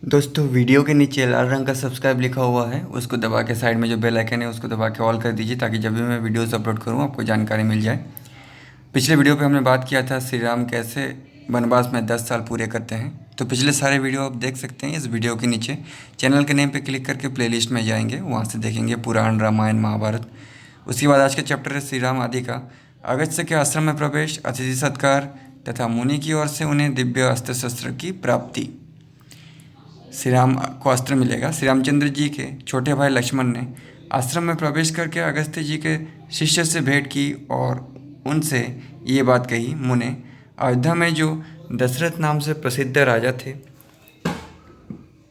दोस्तों वीडियो के नीचे लाल रंग का सब्सक्राइब लिखा हुआ है, उसको दबा के साइड में जो बेल आइकन है उसको दबा के ऑल कर दीजिए ताकि जब भी मैं वीडियोस अपलोड करूँ आपको जानकारी मिल जाए। पिछले वीडियो पे हमने बात किया था श्री राम कैसे वनवास में 10 साल पूरे करते हैं। तो पिछले सारे वीडियो आप देख सकते हैं इस वीडियो के नीचे। चैनल के नेम पे क्लिक करके प्लेलिस्ट में जाएंगे, वहाँ से देखेंगे पुराण, रामायण, महाभारत। उसके बाद आज का चैप्टर है श्री राम आदि का। अगस्त्य के आश्रम में प्रवेश, अतिथि सत्कार तथा मुनि की ओर से उन्हें दिव्य अस्त्र शस्त्र की प्राप्ति। श्री राम को अस्त्र मिलेगा। श्री रामचंद्र जी के छोटे भाई लक्ष्मण ने आश्रम में प्रवेश करके अगस्त्य जी के शिष्य से भेंट की और उनसे ये बात कही, मुने, अयोध्या में जो दशरथ नाम से प्रसिद्ध राजा थे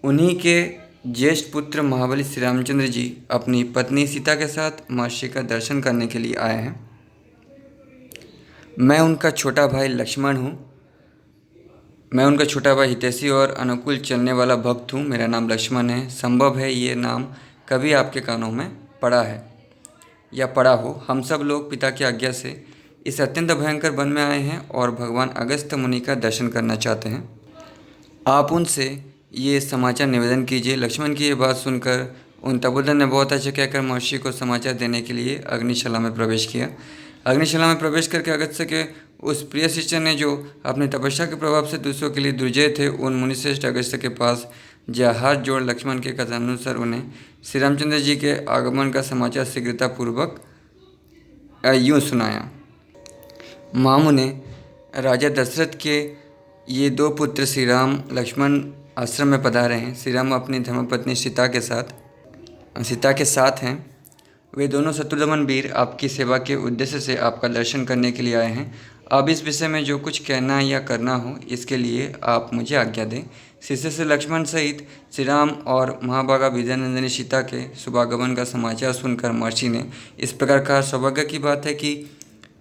उन्हीं के ज्येष्ठ पुत्र महाबली श्री रामचंद्र जी अपनी पत्नी सीता के साथ महर्षि का दर्शन करने के लिए आए हैं। मैं उनका छोटा भाई लक्ष्मण हूँ। मैं उनका छोटा भाई हितैषी और अनुकूल चलने वाला भक्त हूँ। मेरा नाम लक्ष्मण है। संभव है ये नाम कभी आपके कानों में पड़ा है या पड़ा हो। हम सब लोग पिता की आज्ञा से इस अत्यंत भयंकर वन में आए हैं और भगवान अगस्त्य मुनि का दर्शन करना चाहते हैं। आप उनसे ये समाचार निवेदन कीजिए। लक्ष्मण की ये बात सुनकर उन तपोधन ने बहुत अच्छा कहकर महर्षि को समाचार देने के लिए अग्निशाला में प्रवेश किया। अग्निशाला में प्रवेश करके अगस्त्य के उस प्रिय शिष्य ने जो अपनी तपस्या के प्रभाव से दूसरों के लिए दुर्जय थे, उन मुनिश्रेष्ठ अगस्त्य के पास जा हाथ जोड़ लक्ष्मण के कथनानुसार उन्हें श्री रामचंद्र जी के आगमन का समाचार शीघ्रतापूर्वक यूँ सुनाया। मामू ने राजा दशरथ के ये दो पुत्र श्री राम लक्ष्मण आश्रम में पधारे हैं। श्री राम अपनी धर्मपत्नी सीता के साथ हैं। वे दोनों शत्रुदमन वीर आपकी सेवा के उद्देश्य से आपका दर्शन करने के लिए आए हैं। अब इस विषय में जो कुछ कहना या करना हो इसके लिए आप मुझे आज्ञा दें। शिष्य से लक्ष्मण सहित श्री राम और महाभागा विद्यानंदिनी सीता के शुभागमन का समाचार सुनकर महर्षि ने इस प्रकार कहा, सौभाग्य की बात है कि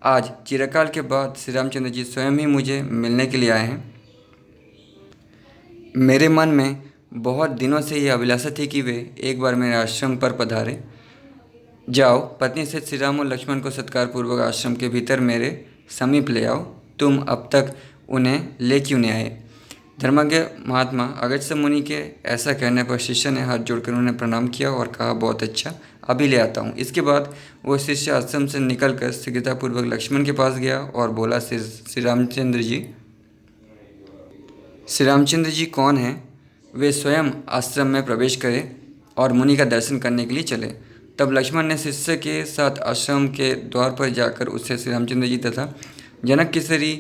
आज चिरकाल के बाद श्री रामचंद्र जी स्वयं ही मुझे मिलने के लिए आए हैं। मेरे मन में बहुत दिनों से यह अभिलाषा थी कि वे एक बार मेरे आश्रम पर पधारे। जाओ, पत्नी से श्री राम और लक्ष्मण को सत्कारपूर्वक आश्रम के भीतर मेरे समीप ले आओ। तुम अब तक उन्हें ले क्यों नहीं आए? धर्मज्ञ महात्मा अगस्त्य मुनि के ऐसा कहने पर शिष्य ने हाथ जोड़कर उन्हें प्रणाम किया और कहा, बहुत अच्छा, अभी ले आता हूँ। इसके बाद वो शिष्य आश्रम से निकलकर शीघ्रतापूर्वक लक्ष्मण के पास गया और बोला, श्री रामचंद्र जी कौन हैं? वे स्वयं आश्रम में प्रवेश करें और मुनि का दर्शन करने के लिए चले। तब लक्ष्मण ने शिष्य के साथ आश्रम के द्वार पर जाकर उससे श्री रामचंद्र जी तथा जनक किशोरी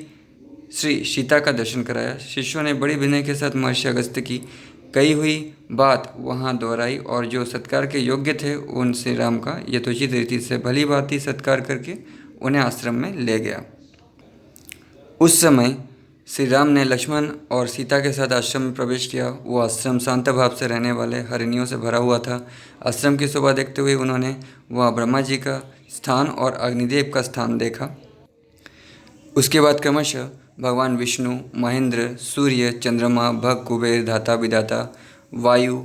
श्री सीता का दर्शन कराया। शिष्यों ने बड़ी विनय के साथ महर्षि अगस्त्य की कही हुई बात वहाँ दोहराई और जो सत्कार के योग्य थे उन श्री राम का यथोचित रीति से भली भांति सत्कार करके उन्हें आश्रम में ले गया। उस समय श्री राम ने लक्ष्मण और सीता के साथ आश्रम में प्रवेश किया। वो आश्रम शांत भाव से रहने वाले हरिणियों से भरा हुआ था। आश्रम की शोभा देखते हुए उन्होंने वहाँ ब्रह्मा जी का स्थान और अग्निदेव का स्थान देखा। उसके बाद क्रमशः भगवान विष्णु, महेंद्र, सूर्य, चंद्रमा, भग, कुबेर, धाता, विधाता, वायु,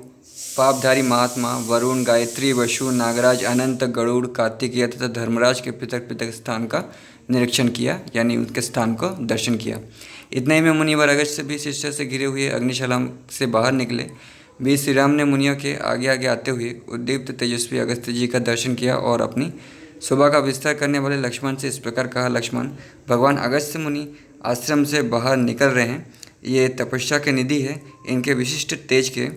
पापधारी महात्मा, वरुण, गायत्री, वसु, नागराज, अनंत, गरुड़, कार्तिकेय तथा धर्मराज के पृथक पृथक स्थान का निरीक्षण किया, यानी उनके स्थान को दर्शन किया। इतने ही में मुनिवर अगस्त्य भी शिष्य से घिरे हुए अग्निशाला से बाहर निकले। वीर श्री राम ने मुनियों के आगे आगे आते हुए उद्दीप्त तेजस्वी अगस्त्य जी का दर्शन किया और अपनी शोभा का विस्तार करने वाले लक्ष्मण से इस प्रकार कहा, लक्ष्मण, भगवान अगस्त्य मुनि आश्रम से बाहर निकल रहे हैं। ये तपस्या के निधि है। इनके विशिष्ट तेज के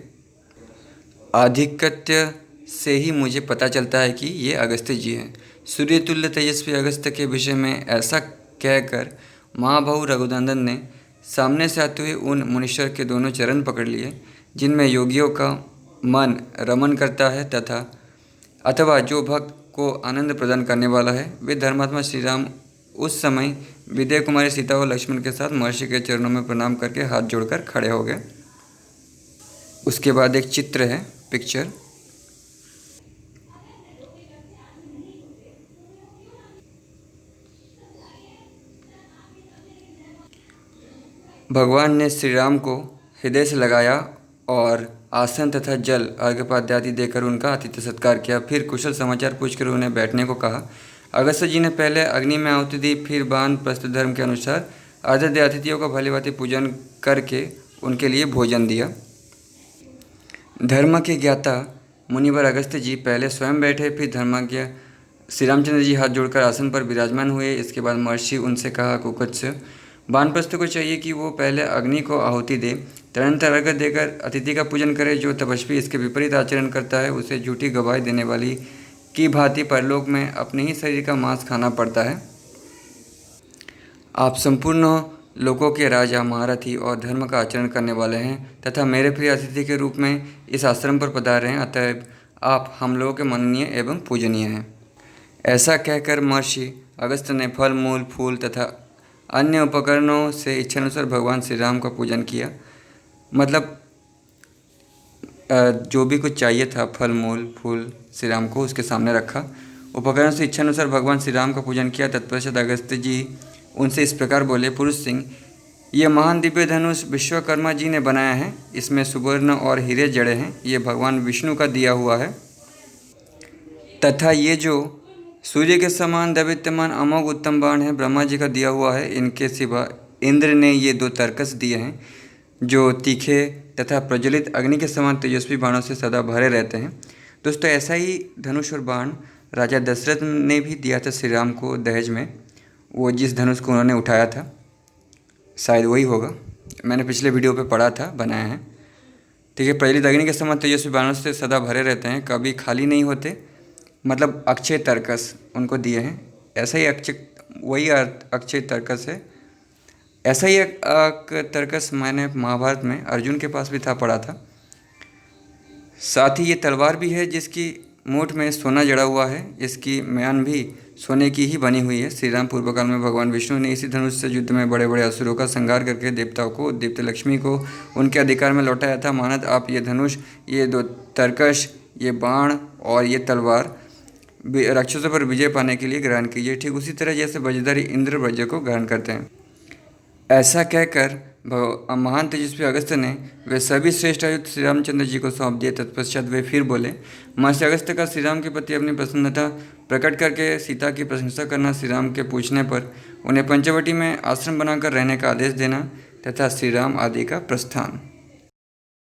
आधिक्यत्य से ही मुझे पता चलता है कि ये अगस्त्य जी हैं। सूर्यतुल्य तेजस्वी अगस्त्य के विषय में ऐसा कहकर महाबाहु रघुनंदन ने सामने से आते हुए उन मुनीश्वर के दोनों चरण पकड़ लिए जिनमें योगियों का मन रमन करता है तथा अथवा जो भक्त को आनंद प्रदान करने वाला है। वे धर्मात्मा श्री राम उस समय विद्या कुमारी सीता और लक्ष्मण के साथ महर्षि के चरणों में प्रणाम करके हाथ जोड़कर खड़े हो गए। उसके बाद एक चित्र है, पिक्चर। भगवान ने श्री राम को हृदय से लगाया और आसन तथा जल अर्घ्यपाद्य आदि देकर उनका आतिथ्य सत्कार किया। फिर कुशल समाचार पूछकर उन्हें बैठने को कहा। अगस्त्य जी ने पहले अग्नि में आहुति दी, फिर वानप्रस्थ धर्म के अनुसार आतिथ्य अतिथियों का भली भांति पूजन करके उनके लिए भोजन दिया। धर्म के ज्ञाता मुनिवर अगस्त्य जी पहले स्वयं बैठे, फिर धर्मज्ञ श्री रामचंद्र जी हाथ जोड़कर आसन पर विराजमान हुए। इसके बाद महर्षि उनसे कहा, कुकुत्स वानप्रस्थ को चाहिए कि वो पहले अग्नि को आहुति दे, तदनंतर अर्घ्य देकर अतिथि का पूजन करे। जो तपस्वी इसके विपरीत आचरण करता है उसे झूठी गवाही देने वाली की भांति परलोक में अपने ही शरीर का मांस खाना पड़ता है। आप संपूर्ण लोकों के राजा, महारथी और धर्म का आचरण करने वाले हैं तथा मेरे प्रिय अतिथि के रूप में इस आश्रम पर पधारे हैं, अतएव आप हम लोगों के माननीय एवं पूजनीय हैं। ऐसा कहकर महर्षि अगस्त्य ने फल, मूल, फूल तथा अन्य उपकरणों से इच्छानुसार भगवान श्री राम का पूजन किया। मतलब जो भी कुछ चाहिए था, फल, मूल, फूल श्री राम को उसके सामने रखा। उपकरण से इच्छानुसार भगवान श्री राम का पूजन किया। तत्पश्चात अगस्त्य जी उनसे इस प्रकार बोले, पुरुष सिंह, ये महान दिव्य धनुष विश्वकर्मा जी ने बनाया है। इसमें सुवर्ण और हीरे जड़े हैं। ये भगवान विष्णु का दिया हुआ है तथा ये जो सूर्य के समान दैवीत्यमान अमोघ उत्तम बाण है, ब्रह्मा जी का दिया हुआ है। इनके सिवा इंद्र ने ये 2 तरकस दिए हैं जो तीखे तथा प्रज्वलित अग्नि के समान तेजस्वी बाणों से सदा भरे रहते हैं। दोस्तों, ऐसा ही धनुष और बाण राजा दशरथ ने भी दिया था श्री राम को दहेज में। वो जिस धनुष को उन्होंने उठाया था, शायद वही होगा, मैंने पिछले वीडियो पे पढ़ा था, बनाया है। ठीक है, प्रज्वलित अग्नि के समान तेजस्वी बाणों से सदा भरे रहते हैं, कभी खाली नहीं होते। मतलब अक्षय तरकस उनको दिए हैं। ऐसा ही अक्षय तरकस है। ऐसा ही एक तरकस मैंने महाभारत में अर्जुन के पास भी था, पढ़ा था। साथ ही ये तलवार भी है जिसकी मूठ में सोना जड़ा हुआ है। इसकी म्यान भी सोने की ही बनी हुई है। श्री राम पूर्व काल में भगवान विष्णु ने इसी धनुष से युद्ध में बड़े बड़े असुरों का संहार करके देवताओं को, दीप्त लक्ष्मी को उनके अधिकार में लौटाया था। मानद आप ये धनुष, ये 2 तरकश, ये बाण और ये तलवार राक्षसों पर विजय पाने के लिए ग्रहण कीजिए, ठीक उसी तरह जैसे वज्रधारी इंद्र वज्र को ग्रहण करते हैं। ऐसा कहकर महान तेजस्वी अगस्त्य ने वे सभी श्रेष्ठ आयुध श्री रामचंद्र जी को सौंप दिए। तत्पश्चात वे फिर बोले, महर्षि अगस्त्य का श्री राम के प्रति अपनी प्रसन्नता प्रकट करके सीता की प्रशंसा करना, श्री राम के पूछने पर उन्हें पंचवटी में आश्रम बनाकर रहने का आदेश देना तथा श्री राम आदि का प्रस्थान।